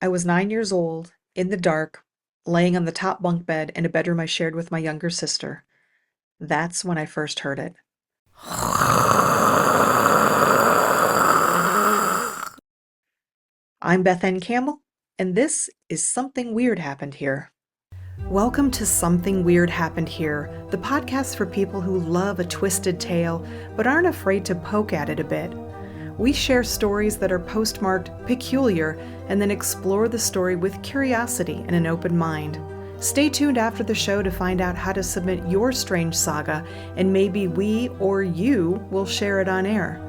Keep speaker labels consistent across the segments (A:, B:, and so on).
A: I was 9 years old, in the dark, laying on the top bunk bed in a bedroom I shared with my younger sister. That's when I first heard it. I'm Beth Anne Campbell, and this is Something Weird Happened Here. Welcome to Something Weird Happened Here, the podcast for people who love a twisted tale but aren't afraid to poke at it a bit. We share stories that are postmarked peculiar and then explore the story with curiosity and an open mind. Stay tuned after the show to find out how to submit your strange saga, and maybe we or you will share it on air.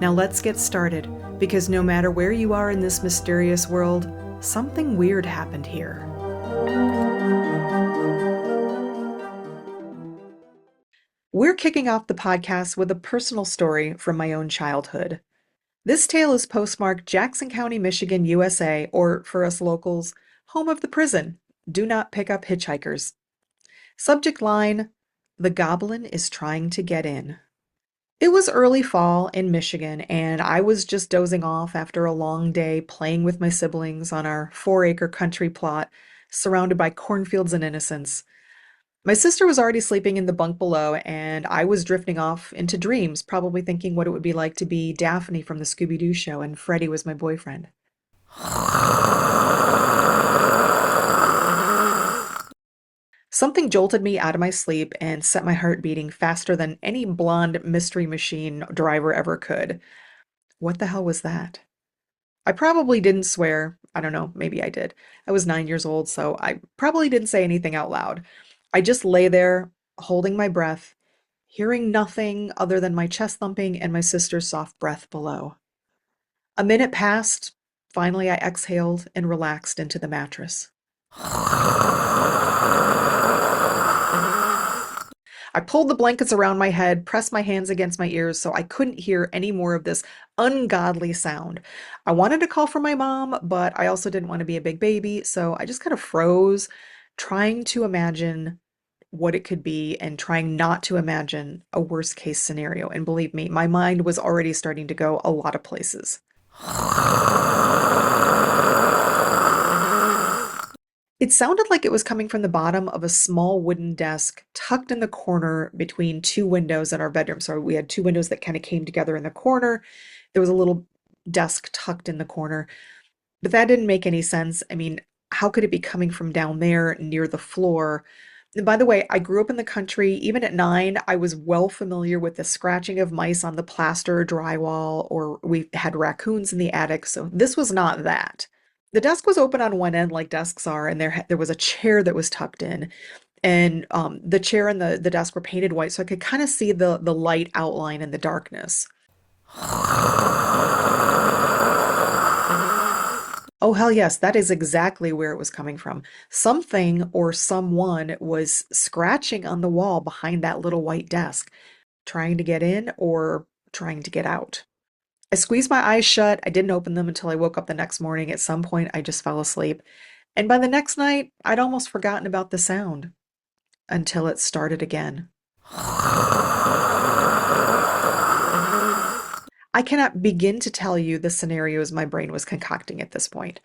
A: Now let's get started, because no matter where you are in this mysterious world, something weird happened here. We're kicking off the podcast with a personal story from my own childhood. This tale is postmarked Jackson County, Michigan, USA, or for us locals, home of the prison. Do not pick up hitchhikers. Subject line, the Goblin is trying to get in. It was early fall in Michigan, and I was just dozing off after a long day playing with my siblings on our 4-acre country plot, surrounded by cornfields and innocence. My sister was already sleeping in the bunk below, and I was drifting off into dreams, probably thinking what it would be like to be Daphne from the Scooby-Doo show, and Freddie was my boyfriend. Something jolted me out of my sleep and set my heart beating faster than any blonde mystery machine driver ever could. What the hell was that? I probably didn't swear. I don't know, maybe I did. I was 9 years old, so I probably didn't say anything out loud. I just lay there, holding my breath, hearing nothing other than my chest thumping and my sister's soft breath below. A minute passed. Finally, I exhaled and relaxed into the mattress. I pulled the blankets around my head, pressed my hands against my ears so I couldn't hear any more of this ungodly sound. I wanted to call for my mom, but I also didn't want to be a big baby, so I just kind of froze, trying to imagine what it could be and trying not to imagine a worst case scenario. And believe me, my mind was already starting to go a lot of places. It sounded like it was coming from the bottom of a small wooden desk tucked in the corner between two windows in our bedroom. So we had two windows that kind of came together in the corner. There was a little desk tucked in the corner, but that didn't make any sense. I mean, how could it be coming from down there near the floor? And by the way, I grew up in the country. Even at 9, I was well familiar with the scratching of mice on the plaster drywall, or we had raccoons in the attic, so this was not that. The desk was open on one end, like desks are, and there was a chair that was tucked in, and the chair and the desk were painted white, so I could kind of see the light outline in the darkness. Oh, hell yes, that is exactly where it was coming from. Something or someone was scratching on the wall behind that little white desk, trying to get in or trying to get out. I squeezed my eyes shut. I didn't open them until I woke up the next morning. At some point, I just fell asleep. And by the next night, I'd almost forgotten about the sound until it started again. I cannot begin to tell you the scenarios my brain was concocting at this point.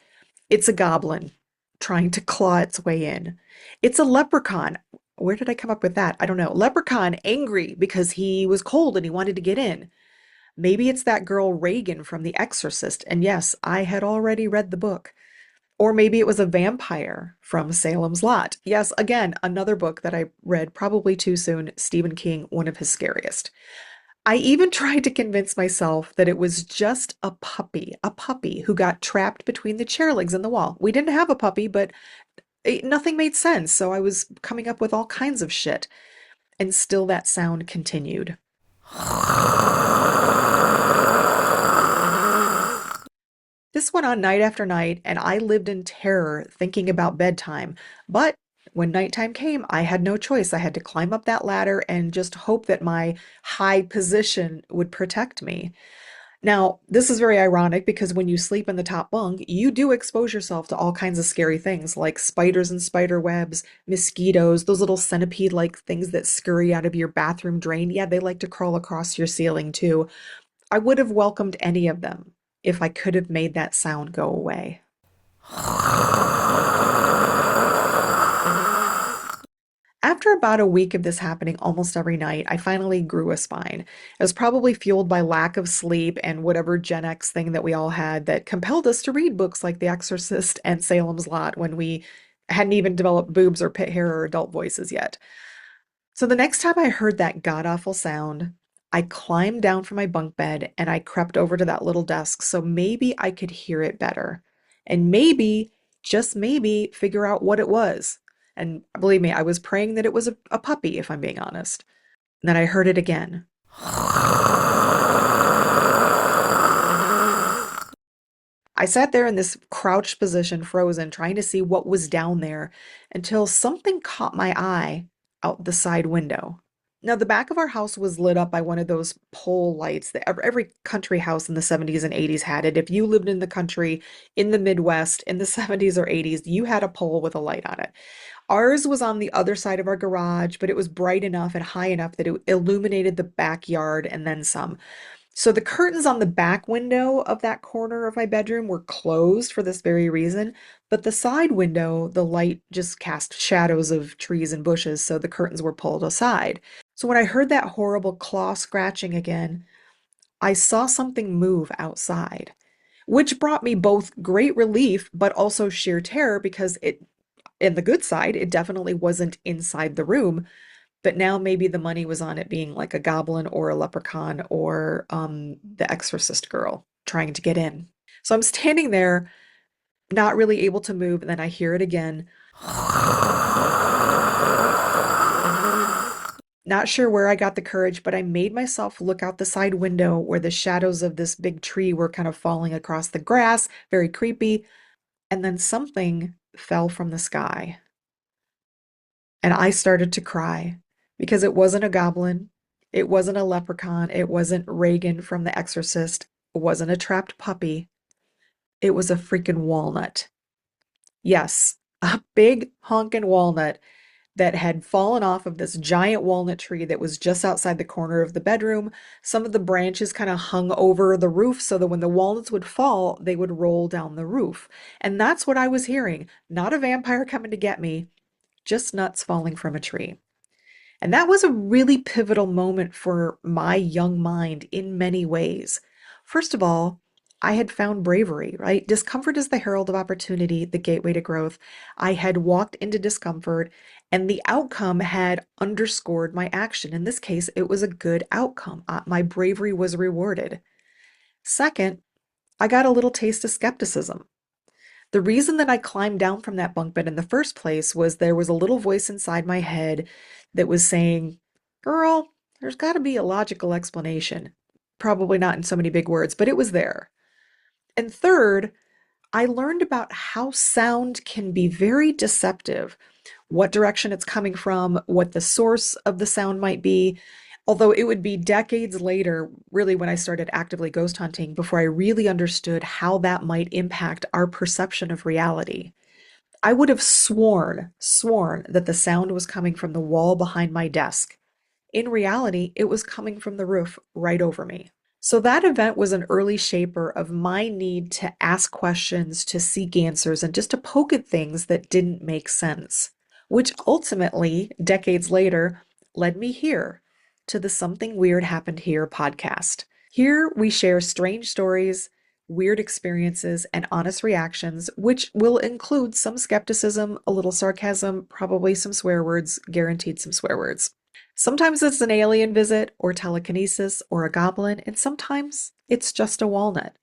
A: It's a goblin trying to claw its way in. It's a leprechaun. Where did I come up with that? I don't know. Leprechaun angry because he was cold and he wanted to get in. Maybe it's that girl Reagan from The Exorcist, and yes, I had already read the book. Or maybe it was a vampire from Salem's Lot. Yes, again, another book that I read probably too soon, Stephen King, one of his scariest. I even tried to convince myself that it was just a puppy who got trapped between the chair legs and the wall. We didn't have a puppy, but nothing made sense, so I was coming up with all kinds of shit. And still that sound continued. This went on night after night, and I lived in terror thinking about bedtime. But when nighttime came, I had no choice. I had to climb up that ladder and just hope that my high position would protect me. Now, this is very ironic because when you sleep in the top bunk, you do expose yourself to all kinds of scary things like spiders and spider webs, mosquitoes, those little centipede-like things that scurry out of your bathroom drain. Yeah, they like to crawl across your ceiling too. I would have welcomed any of them if I could have made that sound go away. about a week of this happening almost every night, I finally grew a spine. It was probably fueled by lack of sleep and whatever Gen X thing that we all had that compelled us to read books like The Exorcist and Salem's Lot when we hadn't even developed boobs or pit hair or adult voices yet. So the next time I heard that god-awful sound, I climbed down from my bunk bed and I crept over to that little desk so maybe I could hear it better. And maybe, just maybe, figure out what it was. And believe me, I was praying that it was a puppy, if I'm being honest. And then I heard it again. I sat there in this crouched position, frozen, trying to see what was down there until something caught my eye out the side window. Now, the back of our house was lit up by one of those pole lights that every country house in the 70s and 80s had it. If you lived in the country in the Midwest in the 70s or 80s, you had a pole with a light on it. Ours was on the other side of our garage, but it was bright enough and high enough that it illuminated the backyard and then some. So the curtains on the back window of that corner of my bedroom were closed for this very reason, but the side window, the light just cast shadows of trees and bushes, so the curtains were pulled aside. So when I heard that horrible claw scratching again, I saw something move outside, which brought me both great relief but also sheer terror because in the good side, it definitely wasn't inside the room, but now maybe the money was on it being like a goblin or a leprechaun or the exorcist girl trying to get in. So I'm standing there, not really able to move, and then I hear it again. Not sure where I got the courage, but I made myself look out the side window where the shadows of this big tree were kind of falling across the grass, very creepy. And then something fell from the sky. And I started to cry because it wasn't a goblin, it wasn't a leprechaun, it wasn't Reagan from The Exorcist, it wasn't a trapped puppy, it was a freaking walnut. Yes, a big honkin' walnut that had fallen off of this giant walnut tree that was just outside the corner of the bedroom. Some of the branches kind of hung over the roof so that when the walnuts would fall, they would roll down the roof. And that's what I was hearing. Not a vampire coming to get me, just nuts falling from a tree. And that was a really pivotal moment for my young mind in many ways. First of all, I had found bravery, right? Discomfort is the herald of opportunity, the gateway to growth. I had walked into discomfort, and the outcome had underscored my action. In this case, it was a good outcome. My bravery was rewarded. Second, I got a little taste of skepticism. The reason that I climbed down from that bunk bed in the first place was there was a little voice inside my head that was saying, "Girl, there's got to be a logical explanation." Probably not in so many big words, but it was there. And third, I learned about how sound can be very deceptive, what direction it's coming from, what the source of the sound might be. Although it would be decades later, really, when I started actively ghost hunting, before I really understood how that might impact our perception of reality. I would have sworn that the sound was coming from the wall behind my desk. In reality, it was coming from the roof right over me. So that event was an early shaper of my need to ask questions, to seek answers, and just to poke at things that didn't make sense, which ultimately, decades later, led me here to the Something Weird Happened Here podcast. Here we share strange stories, weird experiences, and honest reactions, which will include some skepticism, a little sarcasm, probably some swear words, guaranteed some swear words. Sometimes it's an alien visit or telekinesis or a goblin, and sometimes it's just a walnut.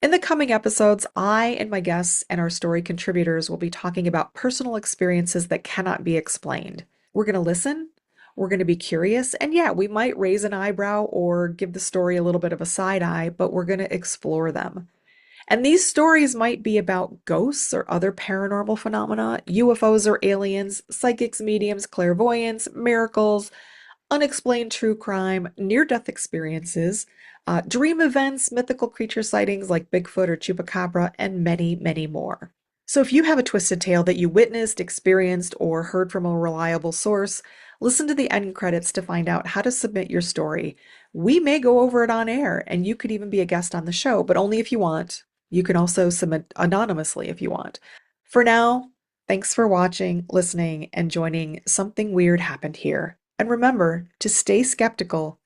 A: In the coming episodes, I and my guests and our story contributors will be talking about personal experiences that cannot be explained. We're going to listen, we're going to be curious, and yeah, we might raise an eyebrow or give the story a little bit of a side eye, but we're going to explore them. And these stories might be about ghosts or other paranormal phenomena, UFOs or aliens, psychics, mediums, clairvoyance, miracles, unexplained true crime, near-death experiences, dream events, mythical creature sightings like Bigfoot or Chupacabra, and many, many more. So if you have a twisted tale that you witnessed, experienced, or heard from a reliable source, listen to the end credits to find out how to submit your story. We may go over it on air, and you could even be a guest on the show, but only if you want. You can also submit anonymously if you want. For now, Thanks for watching, listening, and joining Something Weird Happened Here. And remember to stay skeptical,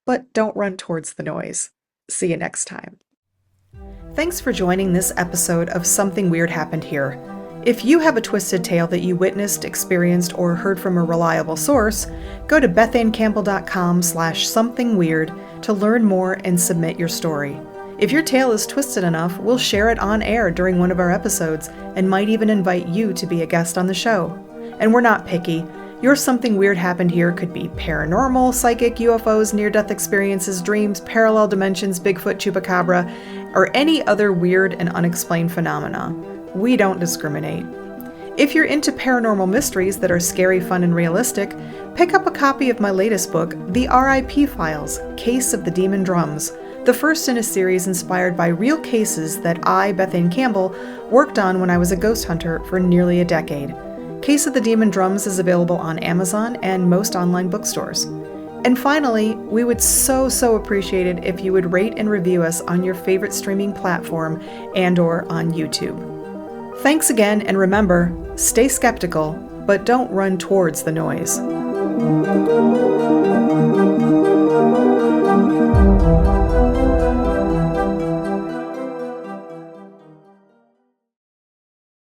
A: but don't run towards the noise. See you next time. Thanks for joining this episode of Something Weird Happened Here. If you have a twisted tale that you witnessed, experienced, or heard from a reliable source, go to bethannecampbell.com/somethingweird to learn more and submit your story. If your tale is twisted enough, we'll share it on air during one of our episodes and might even invite you to be a guest on the show. And we're not picky. Your Something Weird Happened Here could be paranormal, psychic, UFOs, near-death experiences, dreams, parallel dimensions, Bigfoot, Chupacabra, or any other weird and unexplained phenomena. We don't discriminate. If you're into paranormal mysteries that are scary, fun, and realistic, pick up a copy of my latest book, The R.I.P. Files, Case of the Demon Drums, the first in a series inspired by real cases that I, Beth Anne Campbell, worked on when I was a ghost hunter for nearly a decade. Case of the Demon Drums is available on Amazon and most online bookstores. And finally, we would so appreciate it if you would rate and review us on your favorite streaming platform and/or on YouTube. Thanks again, and remember, stay skeptical, but don't run towards the noise.